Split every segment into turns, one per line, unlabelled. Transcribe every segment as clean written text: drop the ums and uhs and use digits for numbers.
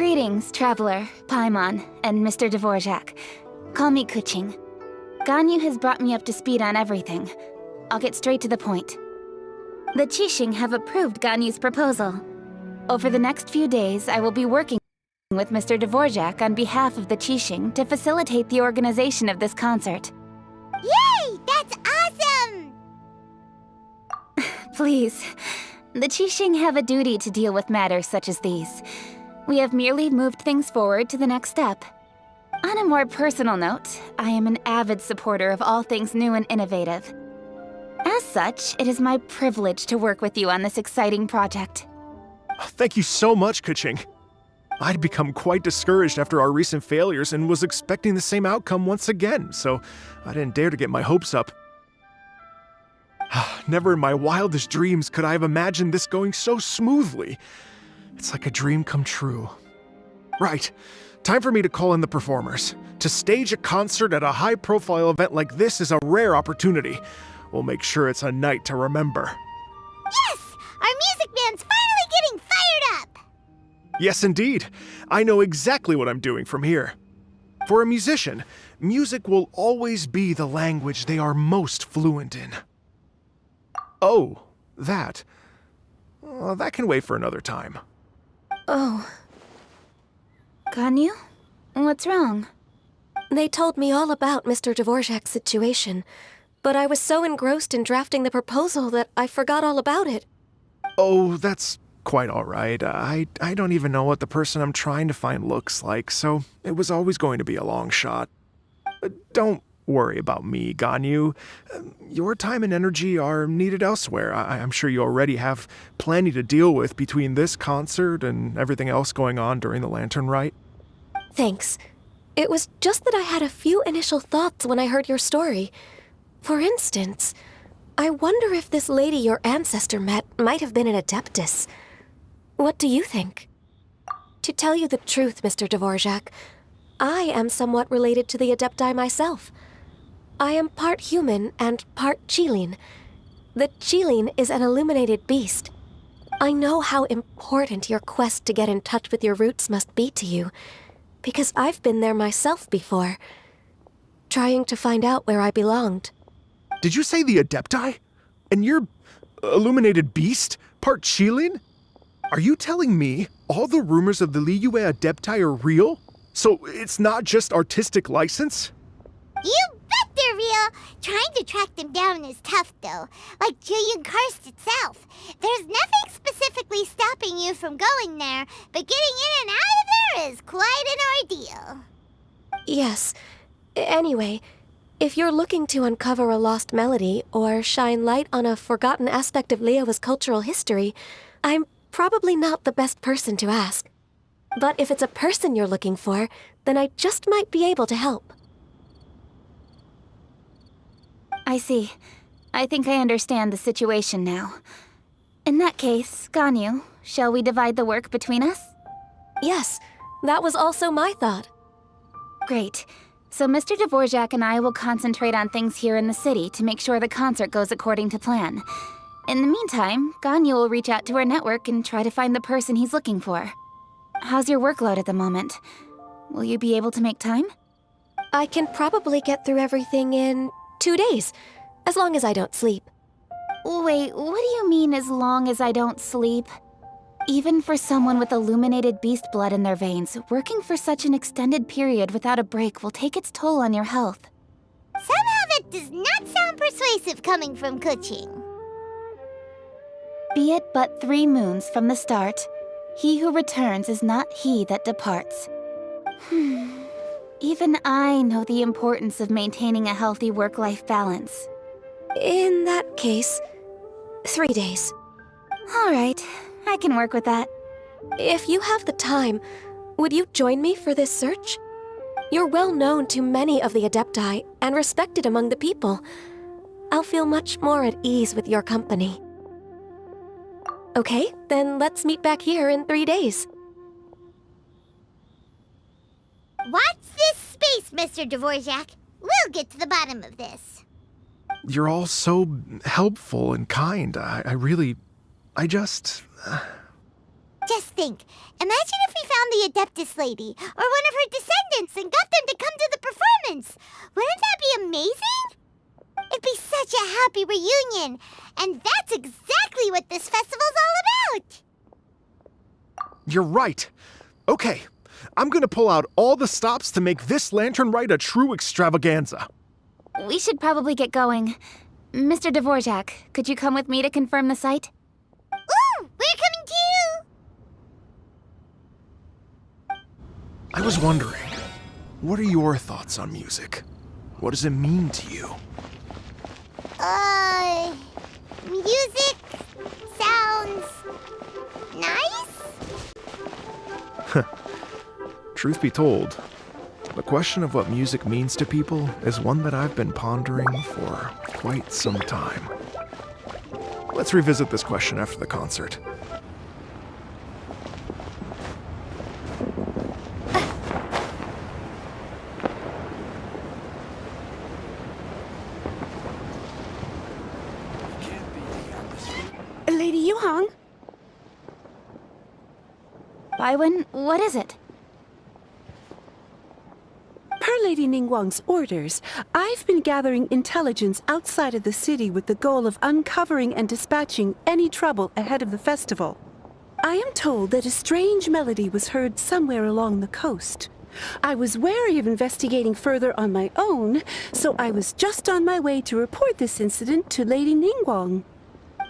Greetings, Traveler, Paimon, and Mr. Dvorak. Call me Kuching. Ganyu has brought me up to speed on everything. I'll get straight to the point. The Qixing have approved Ganyu's proposal. Over the next few days, I will be working with Mr. Dvorak on behalf of the Qixing to facilitate the organization of this concert.
Yay! That's awesome!
Please. The Qixing have a duty to deal with matters such as these. We have merely moved things forward to the next step. On a more personal note, I am an avid supporter of all things new and innovative. As such, it is my privilege to work with you on this exciting project.
Thank you so much, Kuching. I'd become quite discouraged after our recent failures and was expecting the same outcome once again, so I didn't dare to get my hopes up. Never in my wildest dreams could I have imagined this going so smoothly. It's like a dream come true. Right, time for me to call in the performers. To stage a concert at a high-profile event like this is a rare opportunity. We'll make sure it's a night to remember.
Yes! Our music band's finally getting fired up!
Yes, indeed. I know exactly what I'm doing from here. For a musician, music will always be the language they are most fluent in. Oh, that. Well, that can wait for another time.
Oh. Ganyu? What's wrong?
They told me all about Mr. Dvorak's situation, but I was so engrossed in drafting the proposal that I forgot all about it.
Oh, that's quite all right. I don't even know what the person I'm trying to find looks like, so it was always going to be a long shot. Don't worry about me, Ganyu. Your time and energy are needed elsewhere. I'm sure you already have plenty to deal with between this concert and everything else going on during the Lantern Rite.
Thanks. It was just that I had a few initial thoughts when I heard your story. For instance, I wonder if this lady your ancestor met might have been an Adeptus. What do you think? To tell you the truth, Mr. Dvorak, I am somewhat related to the Adepti myself. I am part human and part Qilin. The Qilin is an illuminated beast. I know how important your quest to get in touch with your roots must be to you, because I've been there myself before, trying to find out where I belonged.
Did you say the Adepti? And you're illuminated beast? Part Qilin? Are you telling me all the rumors of the Liyue Adepti are real? So it's not just artistic license?
You bet they're real! Trying to track them down is tough, though. Like Julian Karst itself. There's nothing specifically stopping you from going there, but getting in and out of there is quite an ordeal.
Yes. Anyway, if you're looking to uncover a lost melody or shine light on a forgotten aspect of Liyue's cultural history, I'm probably not the best person to ask. But if it's a person you're looking for, then I just might be able to help.
I see. I think I understand the situation now. In that case, Ganyu, shall we divide the work between us?
Yes, that was also my thought.
Great. So Mr. Dvorak and I will concentrate on things here in the city to make sure the concert goes according to plan. In the meantime, Ganyu will reach out to our network and try to find the person he's looking for. How's your workload at the moment? Will you be able to make time?
I can probably get through everything in 2 days, as long as I don't sleep.
Wait, what do you mean as long as I don't sleep? Even for someone with illuminated beast blood in their veins, working for such an extended period without a break will take its toll on your health.
Somehow that does not sound persuasive coming from Kuching.
Be it but 3 moons from the start, he who returns is not he that departs. Even I know the importance of maintaining a healthy work-life balance.
In that case, 3 days.
All right, I can work with that.
If you have the time, would you join me for this search? You're well known to many of the Adepti and respected among the people. I'll feel much more at ease with your company. Okay, then let's meet back here in 3 days.
Watch this space, Mr. Dvorak. We'll get to the bottom of this.
You're all so helpful and kind. I just...
Just think, imagine if we found the Adeptus lady, or one of her descendants, and got them to come to the performance. Wouldn't that be amazing? It'd be such a happy reunion, and that's exactly what this festival's all about.
You're right. Okay, I'm gonna pull out all the stops to make this lantern ride a true extravaganza.
We should probably get going. Mr. Dvorak, could you come with me to confirm the site?
Ooh, we're coming too!
I was wondering, what are your thoughts on music? What does it mean to you?
Music sounds nice?
Truth be told, the question of what music means to people is one that I've been pondering for quite some time. Let's revisit this question after the concert.
Lady Yuhang?
Baiwen, what is it?
Per Lady Ningguang's orders, I've been gathering intelligence outside of the city with the goal of uncovering and dispatching any trouble ahead of the festival. I am told that a strange melody was heard somewhere along the coast. I was wary of investigating further on my own, so I was just on my way to report this incident to Lady Ningguang.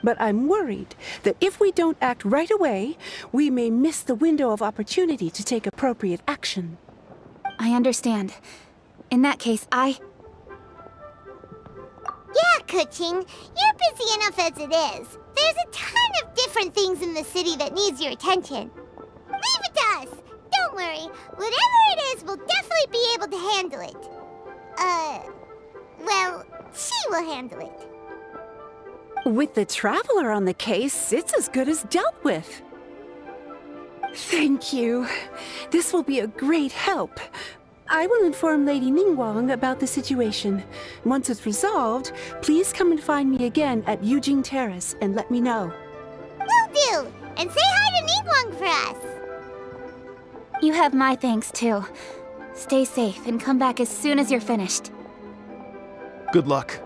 But I'm worried that if we don't act right away, we may miss the window of opportunity to take appropriate action.
I understand. In that case,
Yeah, Kuching, you're busy enough as it is. There's a ton of different things in the city that needs your attention. Leave it to us. Don't worry. Whatever it is, we'll definitely be able to handle it. Well, she will handle it.
With the Traveler on the case, it's as good as dealt with. Thank you. This will be a great help. I will inform Lady Ningguang about the situation. Once it's resolved, please come and find me again at Yujing Terrace and let me know.
Will do! And say hi to Ningguang for us!
you have my thanks too. Stay safe and come back as soon as you're finished.
Good luck.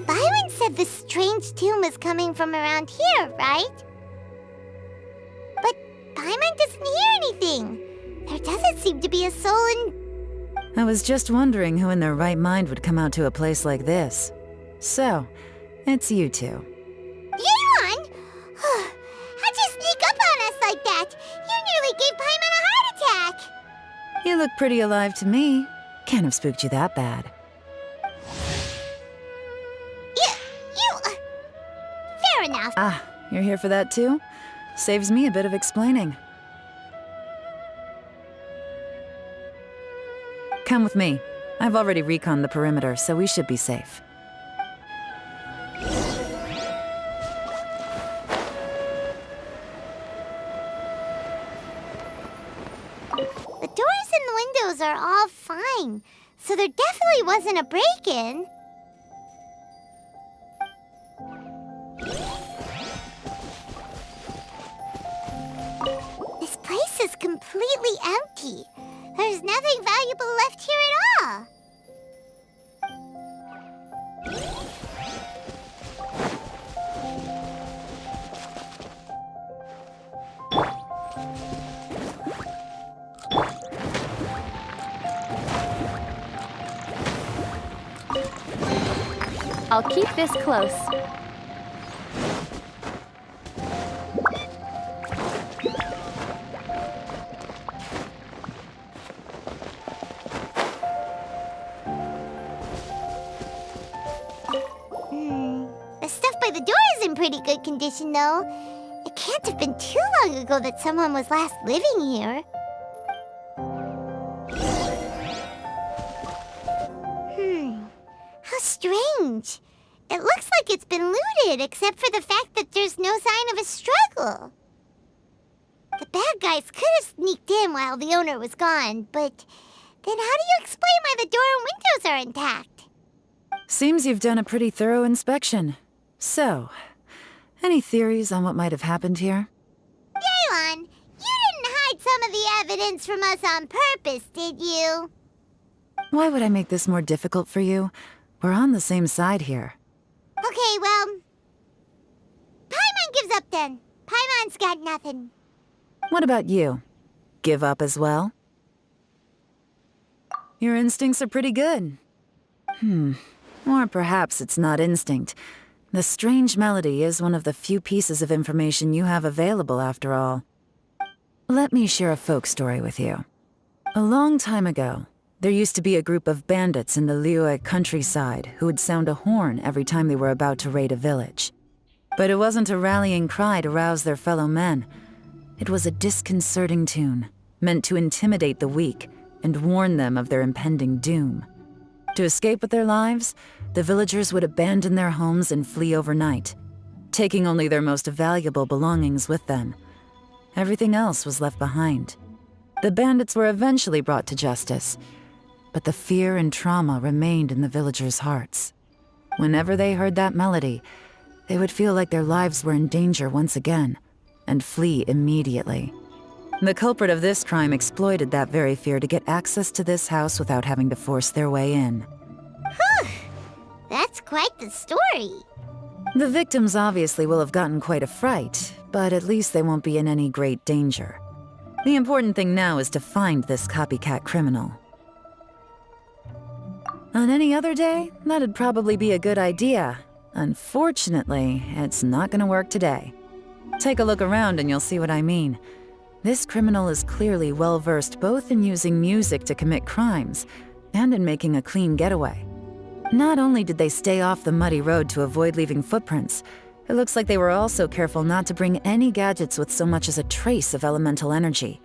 Byron said the strange tune was coming from around here, right? But Paimon doesn't hear anything. There doesn't seem to be a soul in...
I was just wondering who in their right mind would come out to a place like this. So, it's you two.
Yeon! How'd you sneak up on us like that? You nearly gave Paimon a heart attack!
You look pretty alive to me. Can't have spooked you that bad.
Fair enough.
Ah, you're here for that too? Saves me a bit of explaining. Come with me. I've already reconned the perimeter, so we should be safe.
The doors and the windows are all fine, so there definitely wasn't a break-in. This place is completely empty. There's nothing valuable left here at all.
I'll keep this close.
The stuff by the door is in pretty good condition, though. It can't have been too long ago that someone was last living here. How strange. It looks like it's been looted, except for the fact that there's no sign of a struggle. The bad guys could have sneaked in while the owner was gone, but then how do you explain why the door and windows are intact?
Seems you've done a pretty thorough inspection. So, any theories on what might have happened here?
Yelan, you didn't hide some of the evidence from us on purpose, did you?
Why would I make this more difficult for you? We're on the same side here.
Okay, well... Paimon gives up then. Paimon's got nothing.
What about you? Give up as well? Your instincts are pretty good. Or perhaps it's not instinct. The strange melody is one of the few pieces of information you have available, after all. Let me share a folk story with you. A long time ago, there used to be a group of bandits in the Liyue countryside who would sound a horn every time they were about to raid a village. But it wasn't a rallying cry to rouse their fellow men. It was a disconcerting tune, meant to intimidate the weak and warn them of their impending doom. To escape with their lives, the villagers would abandon their homes and flee overnight, taking only their most valuable belongings with them. Everything else was left behind. The bandits were eventually brought to justice, but the fear and trauma remained in the villagers' hearts. Whenever they heard that melody, they would feel like their lives were in danger once again, and flee immediately. The culprit of this crime exploited that very fear to get access to this house without having to force their way in.
That's quite the story.
The victims obviously will have gotten quite a fright, but at least they won't be in any great danger. The important thing now is to find this copycat criminal. On any other day, that'd probably be a good idea. Unfortunately, it's not gonna work today. Take a look around and you'll see what I mean. This criminal is clearly well-versed both in using music to commit crimes and in making a clean getaway. Not only did they stay off the muddy road to avoid leaving footprints, it looks like they were also careful not to bring any gadgets with so much as a trace of elemental energy.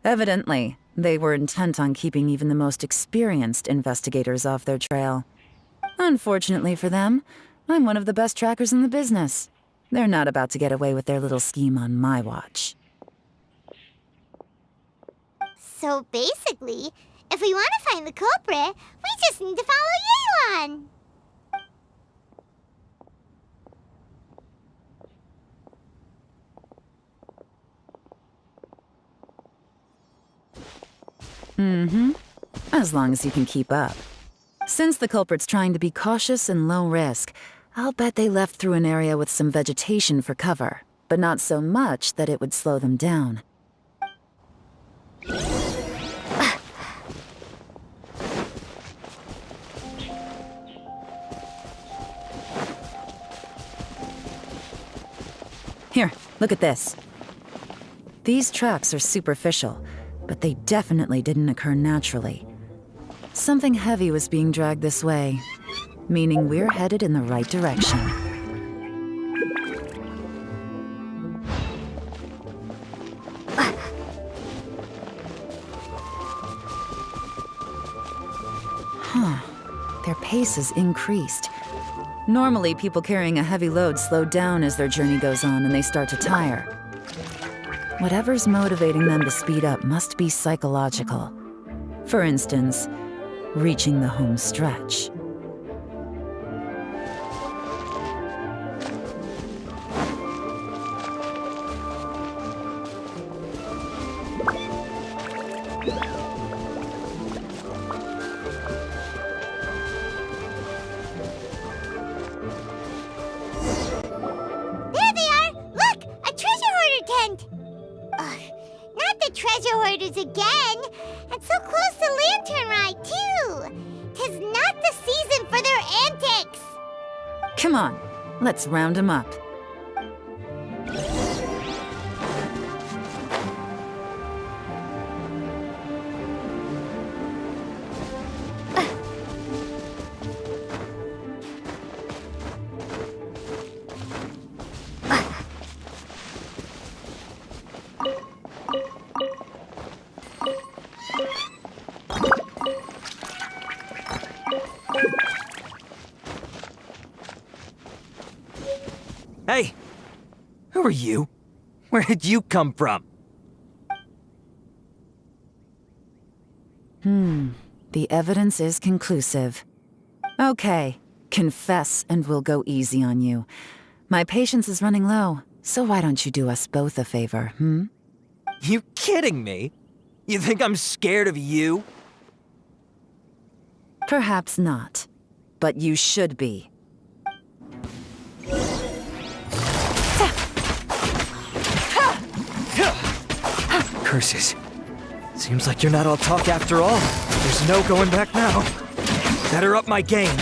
Evidently, they were intent on keeping even the most experienced investigators off their trail. Unfortunately for them, I'm one of the best trackers in the business. They're not about to get away with their little scheme on my watch.
So basically, if we want to find the culprit, we just need to follow Yelan.
As long as you can keep up. Since the culprit's trying to be cautious and low risk, I'll bet they left through an area with some vegetation for cover, but not so much that it would slow them down. Here, look at this. These tracks are superficial, but they definitely didn't occur naturally. Something heavy was being dragged this way, meaning we're headed in the right direction. Their pace has increased. Normally, people carrying a heavy load slow down as their journey goes on and they start to tire. Whatever's motivating them to speed up must be psychological. For instance, reaching the home stretch.
There they are! Look! A treasure hoarder tent! Ugh, not the treasure hoarders again! And so close to Lantern Ride, too! 'Tis not the season for their antics!
Come on, let's round them up.
Hey! Who are you? Where did you come from?
The evidence is conclusive. Okay, confess and we'll go easy on you. My patience is running low, so why don't you do us both a favor,
You kidding me? You think I'm scared of you?
Perhaps not, but you should be.
Curses. Seems like you're not all talk after all. There's no going back now. Better up my game.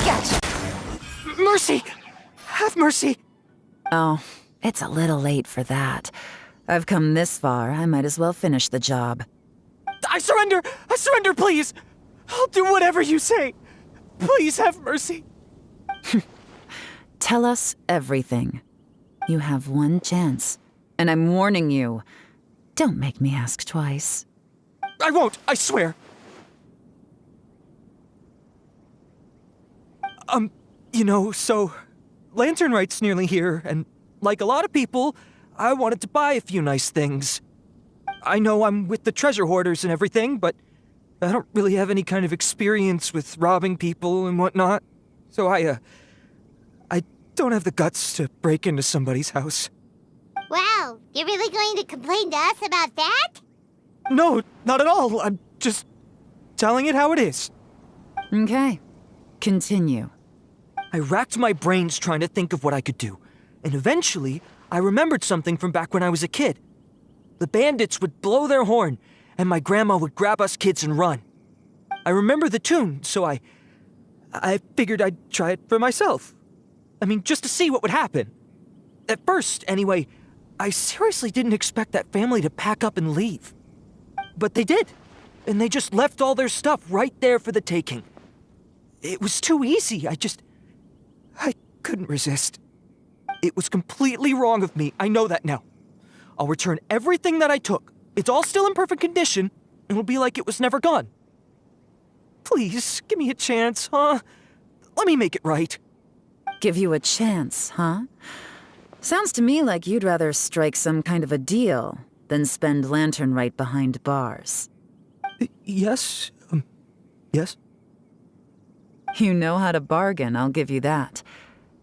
Gotcha. Mercy! Have mercy!
Oh, it's a little late for that. I've come this far, I might as well finish the job.
I surrender! I surrender, please! I'll do whatever you say. Please have mercy.
Tell us everything. You have one chance, and I'm warning you. Don't make me ask twice.
I won't, I swear. So Lantern Right's nearly here, and like a lot of people, I wanted to buy a few nice things. I know I'm with the treasure hoarders and everything, but I don't really have any kind of experience with robbing people and whatnot. So I don't have the guts to break into somebody's house.
Wow, you're really going to complain to us about that?
No, not at all. I'm just telling it how it is.
Okay, continue.
I racked my brains trying to think of what I could do, and eventually I remembered something from back when I was a kid. The bandits would blow their horn, and my grandma would grab us kids and run. I remember the tune, so I figured I'd try it for myself. I mean, just to see what would happen. At first, anyway, I seriously didn't expect that family to pack up and leave. But they did, and they just left all their stuff right there for the taking. It was too easy, I couldn't resist. It was completely wrong of me, I know that now. I'll return everything that I took. It's all still in perfect condition, and it'll be like it was never gone. Please, give me a chance, huh? Let me make it right.
Give you a chance, huh? Sounds to me like you'd rather strike some kind of a deal than spend Lantern Right behind bars.
Yes? Yes?
You know how to bargain, I'll give you that.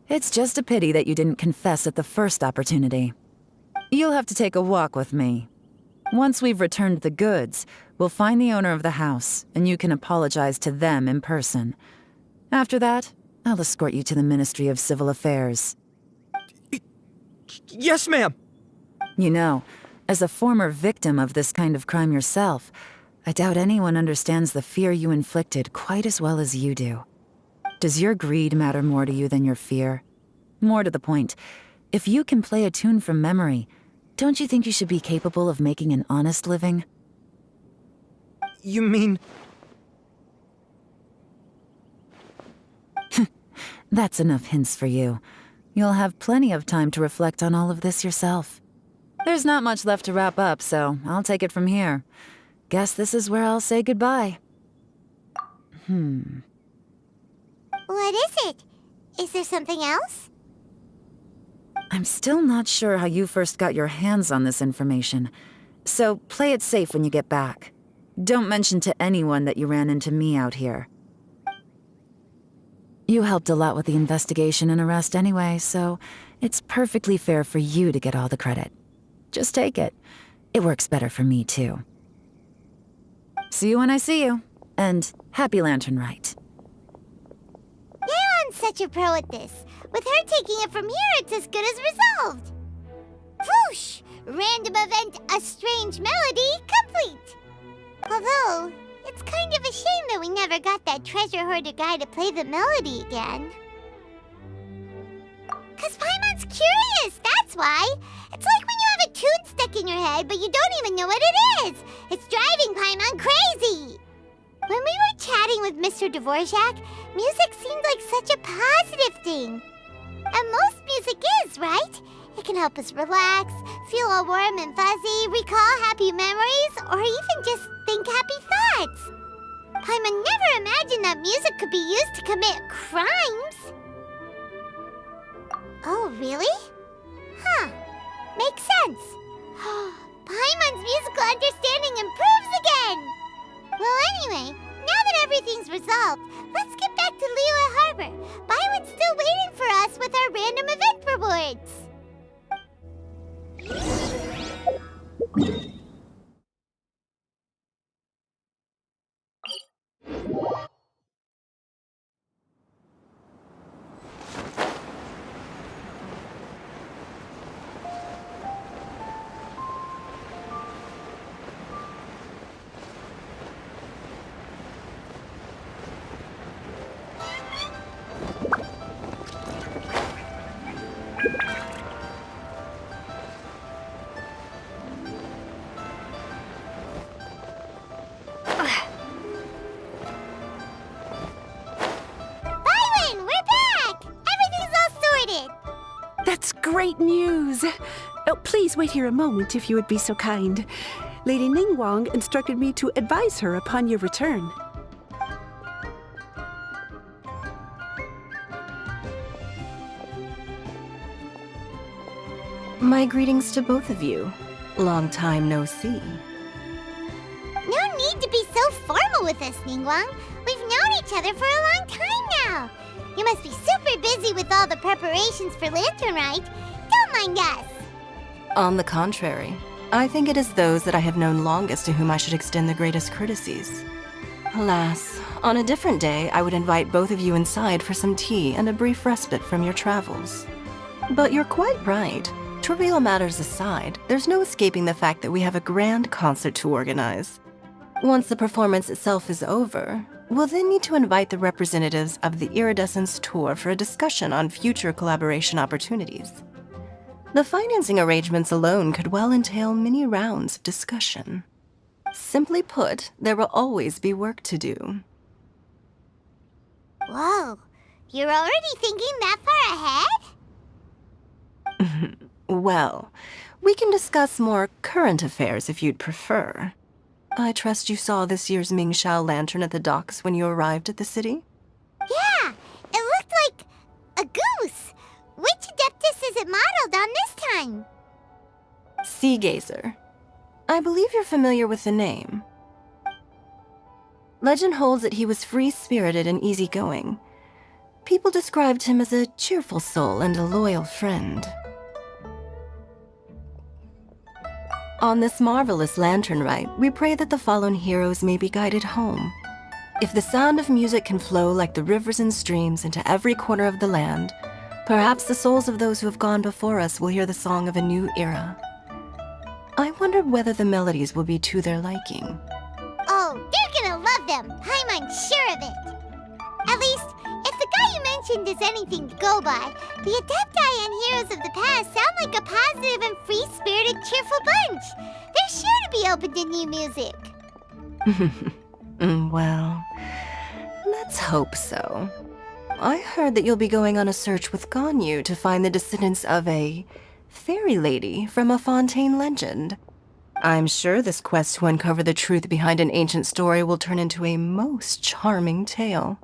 It's just a pity that you didn't confess at the first opportunity. You'll have to take a walk with me. Once we've returned the goods, we'll find the owner of the house, and you can apologize to them in person. After that, I'll escort you to the Ministry of Civil Affairs.
Yes, ma'am!
You know, as a former victim of this kind of crime yourself, I doubt anyone understands the fear you inflicted quite as well as you do. Does your greed matter more to you than your fear? More to the point, if you can play a tune from memory, don't you think you should be capable of making an honest living?
You mean...
That's enough hints for you. You'll have plenty of time to reflect on all of this yourself. There's not much left to wrap up, so I'll take it from here. Guess this is where I'll say goodbye.
What is it? Is there something else?
I'm still not sure how you first got your hands on this information, so play it safe when you get back. Don't mention to anyone that you ran into me out here. You helped a lot with the investigation and arrest anyway, so it's perfectly fair for you to get all the credit. Just take it. It works better for me, too. See you when I see you, and happy Lantern Right.
Yeon's such a pro at this. With her taking it from here, it's as good as resolved. Whoosh! Random event, a strange melody, complete! Although, it's kind of a shame that we never got that treasure hoarder guy to play the melody again. 'Cause Paimon's curious, that's why. It's like when you have a tune stuck in your head, but you don't even know what it is. It's driving Paimon crazy. When we were chatting with Mr. Dvorak, music seemed like such a positive thing. And most music is, right? It can help us relax, feel all warm and fuzzy, recall happy memories, or even just think happy thoughts. Paimon never imagined that music could be used to commit crimes. Oh, really? Huh. Makes sense. Paimon's magical understanding improves again! Well, anyway, now that everything's resolved, let's get back to Liyue Harbor. Byron's still waiting for us with our random event rewards.
That's great news! Oh, please wait here a moment if you would be so kind. Lady Ningguang instructed me to advise her upon your return.
My greetings to both of you. Long time no see.
No need to be so formal with us, Ningguang. We've known each other for a long time now. You must be super busy with all the preparations for Lantern Rite. Don't mind us.
On the contrary, I think it is those that I have known longest to whom I should extend the greatest courtesies. Alas, on a different day, I would invite both of you inside for some tea and a brief respite from your travels. But you're quite right. Trivial matters aside, there's no escaping the fact that we have a grand concert to organize. Once the performance itself is over, we'll then need to invite the representatives of the Iridescence Tour for a discussion on future collaboration opportunities. The financing arrangements alone could well entail many rounds of discussion. Simply put, there will always be work to do.
Whoa, you're already thinking that far ahead?
Well, we can discuss more current affairs if you'd prefer. I trust you saw this year's Mingxiao lantern at the docks when you arrived at the city?
Yeah, it looked like a goose. Which Adeptus is it modeled on this time?
Sea Gazer. I believe you're familiar with the name. Legend holds that he was free-spirited and easygoing. People described him as a cheerful soul and a loyal friend. On this marvelous lantern rite, we pray that the fallen heroes may be guided home. If the sound of music can flow like the rivers and streams into every corner of the land, perhaps the souls of those who have gone before us will hear the song of a new era. I wonder whether the melodies will be to their liking.
Oh, they're gonna love them. I'm sure of it. At least, if the guy you mentioned is anything to go by, the Adepti and heroes of the past sound like a positive and free-spirited, cheerful bunch. They're sure to be open to new music.
Well, let's hope so. I heard that you'll be going on a search with Ganyu to find the descendants of a fairy lady from a Fontaine legend. I'm sure this quest to uncover the truth behind an ancient story will turn into a most charming tale.